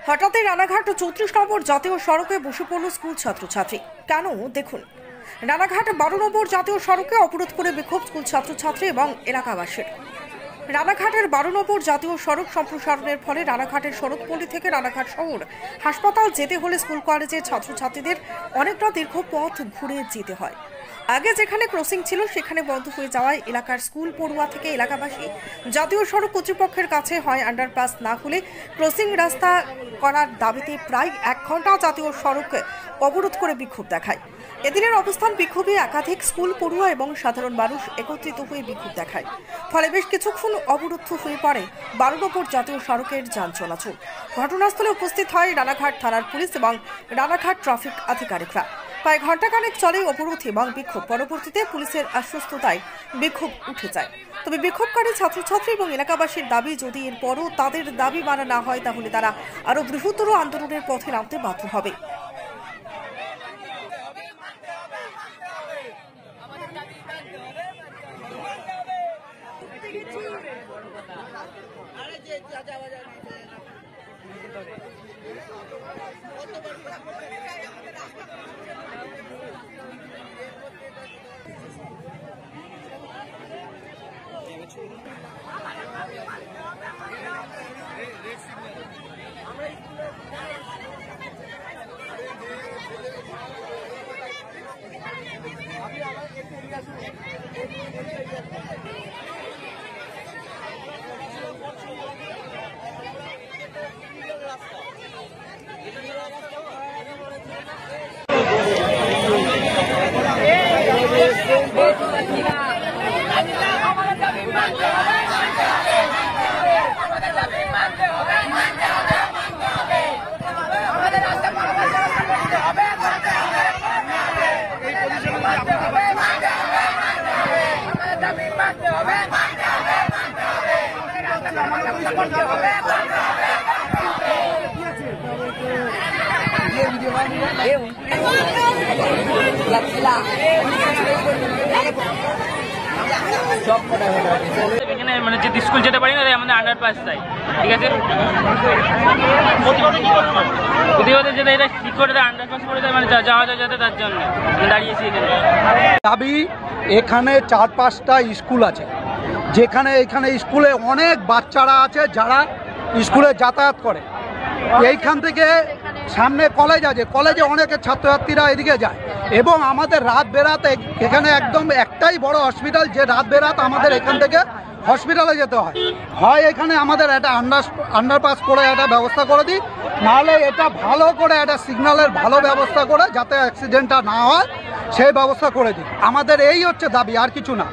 হঠাৎই রানাঘাট 34 নম্বর জাতীয় সড়কে বসে পড়ল স্কুল ছাত্রছাত্রী। কেন দেখুন, রানাঘাট 12 নম্বর জাতীয় সড়কে অবরোধ করে বিক্ষোভ স্কুল ছাত্রছাত্রী এবং এলাকাবাসীর। রানাঘাটের 12 নম্বর জাতীয় সড়ক সম্প্রসারণের ফলে রানাঘাটের সড়কপল্লী থেকে রানাঘাট শহর হাসপাতাল যেতে হলে স্কুল কলেজের ছাত্রছাত্রীদের অনেকটা দীর্ঘ পথ ঘুরে যেতে হয়। আগে যেখানে ক্রসিং ছিল সেখানে বন্ধ হয়ে যাওয়ায় এলাকার স্কুল পড়ুয়া থেকে এলাকাবাসী জাতীয় সড়ক কর্তৃপক্ষের কাছে হয় আন্ডারপাস না হলে ক্রসিং রাস্তা করার দাবিতে প্রায় 1 ঘন্টা জাতীয় সড়ক অবরোধ করে বিক্ষোভ দেখায়। এদিনের অবস্থান বিক্ষোভে একাধিক স্কুল পড়ুয়া এবং সাধারণ মানুষ একত্রিত হয়ে বিক্ষোভ দেখায়। ফলে বেশ কিছুক্ষণ অবরুদ্ধ হয়ে পড়ে 12 নম্বর জাতীয় সড়কের যান চলাচল। ঘটনাস্থলে উপস্থিত হয় রানাঘাট থানার পুলিশ এবং রানাঘাট ট্রাফিক আধিকারিকরা। প্রায় ঘণ্টাখানেক চলে অবরোধ এবং বিক্ষোভ। পরবর্তীতে পুলিশের আশ্বস্ততায় বিক্ষোভ উঠে যায়। তবে বিক্ষোভকারী ছাত্রছাত্রী এবং এলাকাবাসীর দাবি, যদি এরপরও তাদের দাবি মানা না হয় তাহলে তারা আরও বৃহত্তর আন্দোলনের পথে নামতে বাধ্য হবে। মানে যে স্কুল যেতে পারি না, আমাদের আন্ডারপাস চাই। ঠিক আছে, প্রতিবাদে যেতে এটা ঠিক করে দেয়, আন্ডারপাস করে দেয়, মানে যাওয়া যায় যাতে, তার জন্য দাঁড়িয়েছি এখানে। দাবি, এখানে 4-5টা স্কুল আছে, যেখানে এখানে স্কুলে অনেক বাচ্চারা আছে যারা স্কুলে যাতায়াত করে। এইখান থেকে সামনে কলেজ আছে, কলেজে অনেকে ছাত্রছাত্রীরা এদিকে যায় এবং আমাদের রাত বেরাতে এখানে একদম একটাই বড় হসপিটাল, যে রাত বেরাত আমাদের এখান থেকে হসপিটালে যেতে হয় এখানে আমাদের একটা আন্ডারপাস করে একটা ব্যবস্থা করে দিই, নাহলে এটা ভালো করে একটা সিগন্যালের ভালো ব্যবস্থা করে যাতে অ্যাক্সিডেন্টটা না হয় সেই ব্যবস্থা করে দিই। আমাদের এই হচ্ছে দাবি, আর কিছু না।